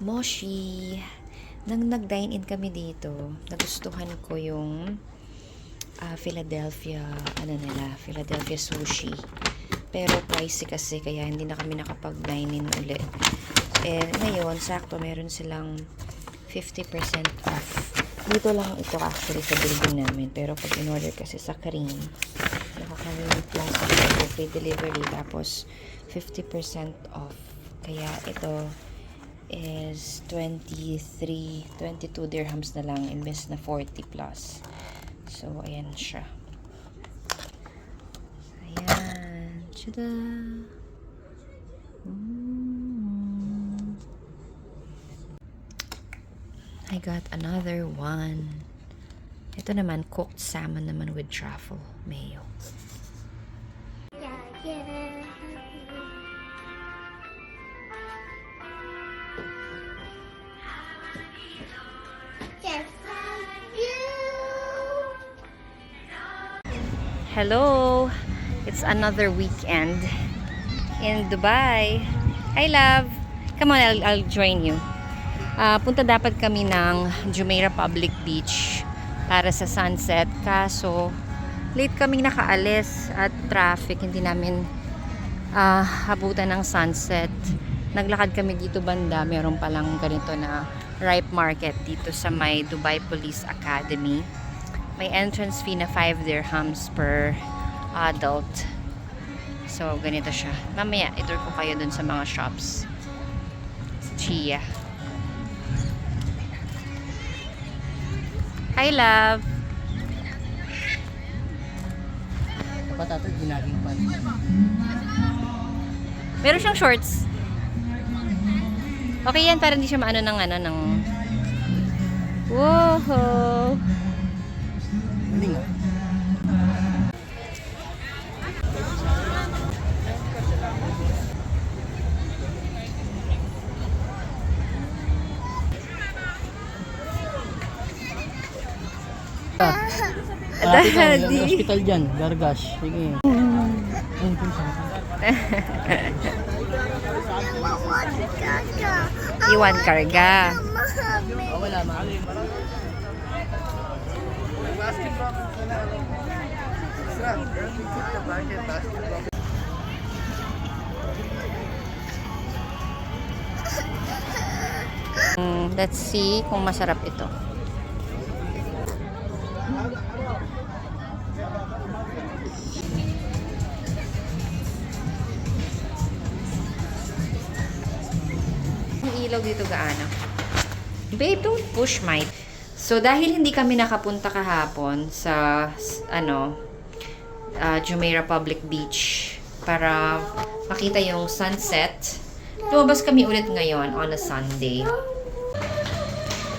Moshi. Nang nag-dine in kami dito, nagustuhan ko yung Philadelphia, Philadelphia sushi. Pero pricey kasi, kaya hindi na kami nakapag-dine in ulit. Eh, ngayon, sakto, meron silang 50% off. Dito lang ito actually sa building namin. Pero pag in-order kasi sa Karim, nakaka-Karim Plus ako, free delivery, tapos 50% off. Kaya ito is 22 dirhams na lang imbes na 40 plus. So, ayan siya. Ayan. Tada! I got another one. Ito naman, cooked salmon naman with truffle mayo. Hello! It's another weekend in Dubai. Hi, love! Come on, I'll join you. Punta dapat kami ng Jumeirah Public Beach para sa sunset. Kaso, late kaming nakaalis at traffic. Hindi namin habutan ng sunset. Naglakad kami dito banda. Meron palang ganito na ripe market dito sa may Dubai Police Academy. May entrance fee na 5 dirhams per adult. So, ganito siya. Mamaya, itour ko kayo dun sa mga shops. Si Chia. Hi, love! Dapat ito, ginaging pan. Meron siyang shorts. Okay yan, para hindi siya maano ng Wow! Hindi nga. Daddy! Hospital dyan, Gargash. Sige. Iwan karga. Wala, Let's see kung masarap ito. Ang ilaw dito gaano. Babe, don't push my... So, dahil hindi kami nakapunta kahapon sa, Jumeirah Public Beach para makita yung sunset, lumabas kami ulit ngayon on a Sunday.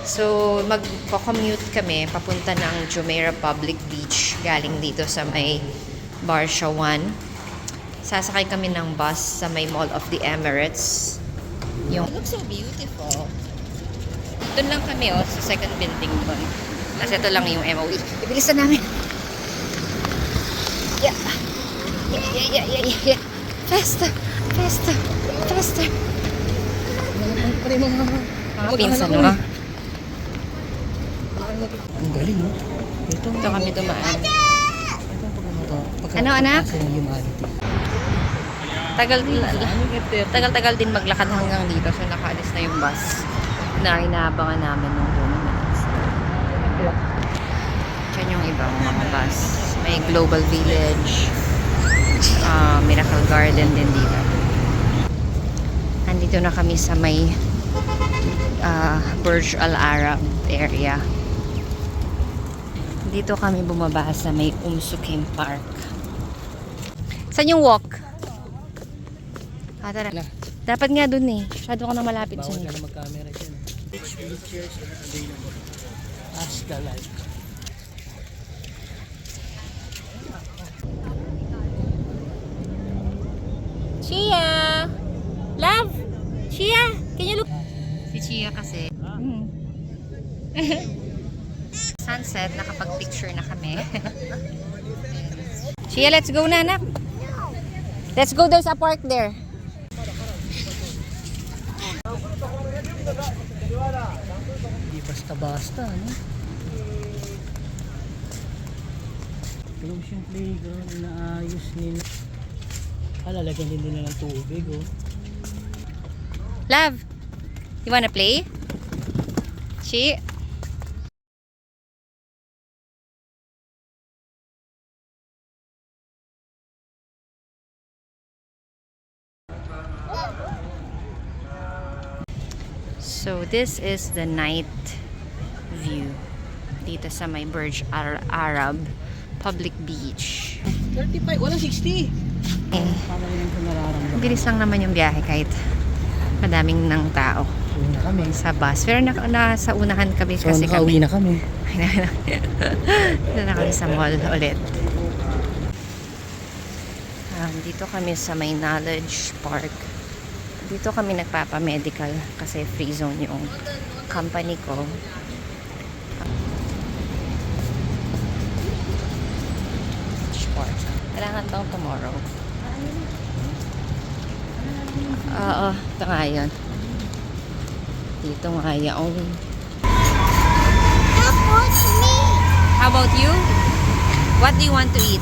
So, magko-commute kami papunta ng Jumeirah Public Beach galing dito sa may Barsha 1. Sasakay kami ng bus sa may Mall of the Emirates. It looks so beautiful. Doon lang kami sa second building doon. Kasi ito lang yung MOE. Ibilisan namin. Yeah. Faster. Pinsan mo. Ang galing, no? Ito kami dumaan. Ito, Ano, anak? Humanity. Tagal din maglakad hanggang dito. So, nakaalis na yung bus na inaabangan namin ng 2 minutes. Diyan yung ibang mga bus. May Global Village, Miracle Garden din dito. Andito na kami sa may Burj Al Arab area. Dito kami bumaba sa may Sukim Park. Saan yung walk? Tara. Dapat nga dun eh. Masyado ka na malapit Bawal dyan. ka na mag-camera dyan. Beach wheelchairs are available. Ask the light. Chia! Love! Chia! Can you look? Si Chia kasi. Sunset, nakapag-picture na kami. Chia, let's go na, anak. Let's go, there's a park there. Hindi basta-basta, ano? Close yung playground, inaayos nila. Lalagyan din nila ng tubig, oh. Love, you wanna play? Chi? So this is the night view dito sa may Burj Al Arab Public Beach. 35, walang 60. Eh, Parang yun ang nararamdaman. bilis lang naman yung biyahe kahit madaming ng tao Uwi na kami. sa bus. Pero nasa unahan kami So, kasi nakauwi na kami. Doon na kami sa mall ulit. Dito kami sa may Knowledge Park. Dito kami nagpapa-medical kasi free zone yung company ko. Sport. Kailangan bang tomorrow? Oo, ito nga yun. Dito nga yun. How about you? What do you want to eat?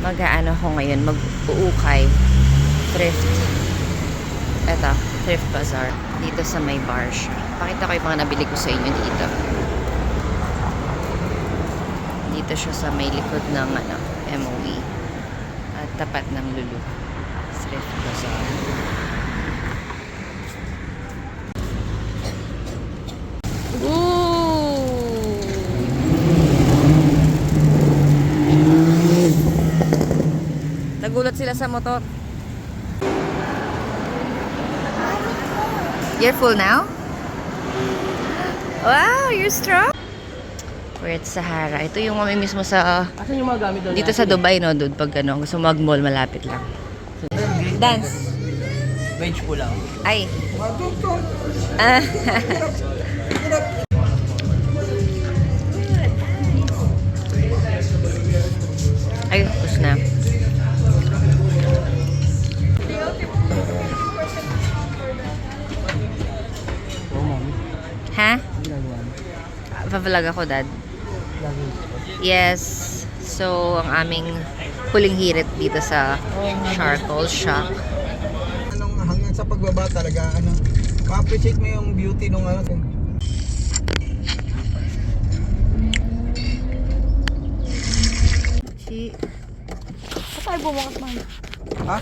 Mag-aano ko ngayon, mag-uukay thrift. Eto, thrift bazaar. Dito sa may bar siya. Pakita ko yung mga nabili ko sa inyo dito. Dito siya sa may likod ng MOE. At tapat ng Lulu. Thrift bazaar. Nagulat sila sa motor. You're full now? Wow, you're strong. We're at Sahara. Ito yung mamimiss mo sa... Asan yung mga gamit doon? Dito sa Dubai, no? Dude, pag gusto mo mag-mall, malapit lang. Dance. Bench po lang. Ay. Ay, tapos na. Oo, mami. Ha? Ginagawa mo. Pa-vlog ako, Dad. Lagi. Yes. So, ang aming huling hirit dito sa Charcoal Shack. Hanggang sa pagbaba talaga, ma-appreciate mo yung beauty nung Si... Saan tayo bumungat, man? Ha?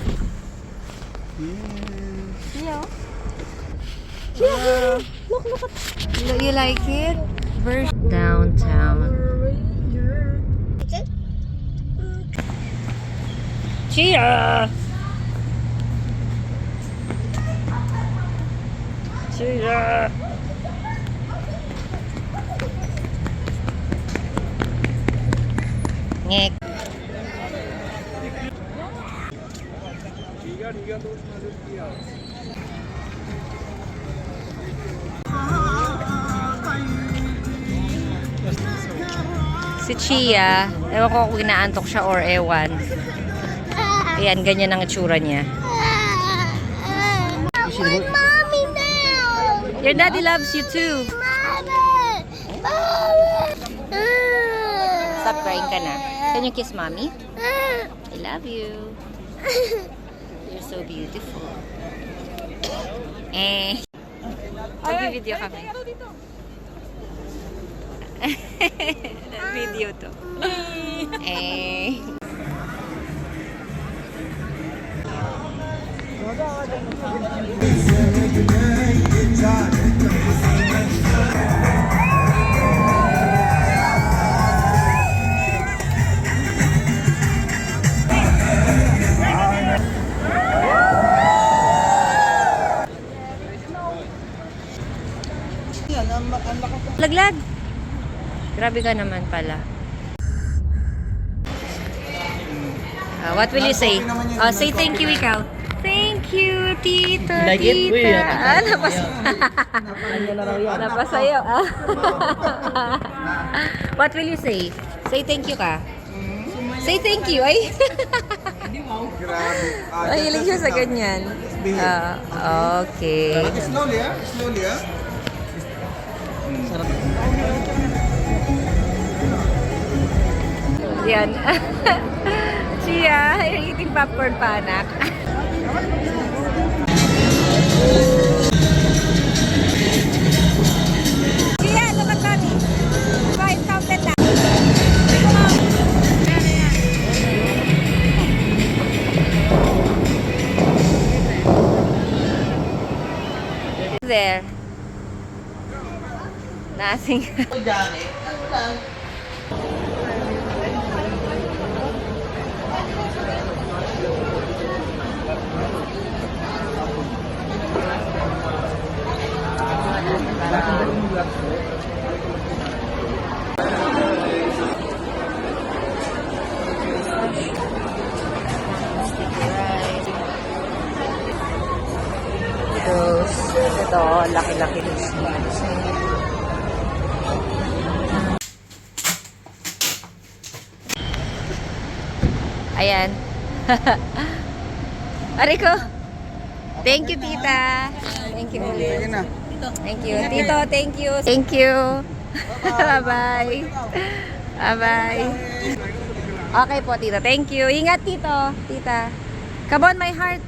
Yeah. You like it? Downtown. Chia! Chia! Ngek. Si Chia, ewan ko kung inaantok siya or ewan. Ayan, ganyan ang itsura niya. Mommy now! Your daddy loves you too. Mommy! Mommy! Stop crying ka na. Can you kiss mommy? I love you. You're so beautiful. Mag-video kami. Video to. Laglag. Grabe ka naman pala. What will you say? Say thank you, ikaw. Thank you, Tito, Like it? Uy, Tita. ah, Napas Ano na raw yan? napasayo. What will you say? Say thank you ka. Say thank you. Ay. Grabe. Mahilig siya sa ganyan. Okay. Slowly ah. Slowly ah. Sarap. Yan. Chia, you're eating popcorn pa, anak. Chia, look at mommy. Five counted na. There. Nothing. Ito, laki-laki din siya. Ayan. Ariko. Thank you, tita. Thank you ulit. Sige na. Thank you. Tito, thank you. Thank you. Bye-bye. Bye-bye. Okay po, tita. Thank you. Ingat, tito. Tita. Come on, my heart.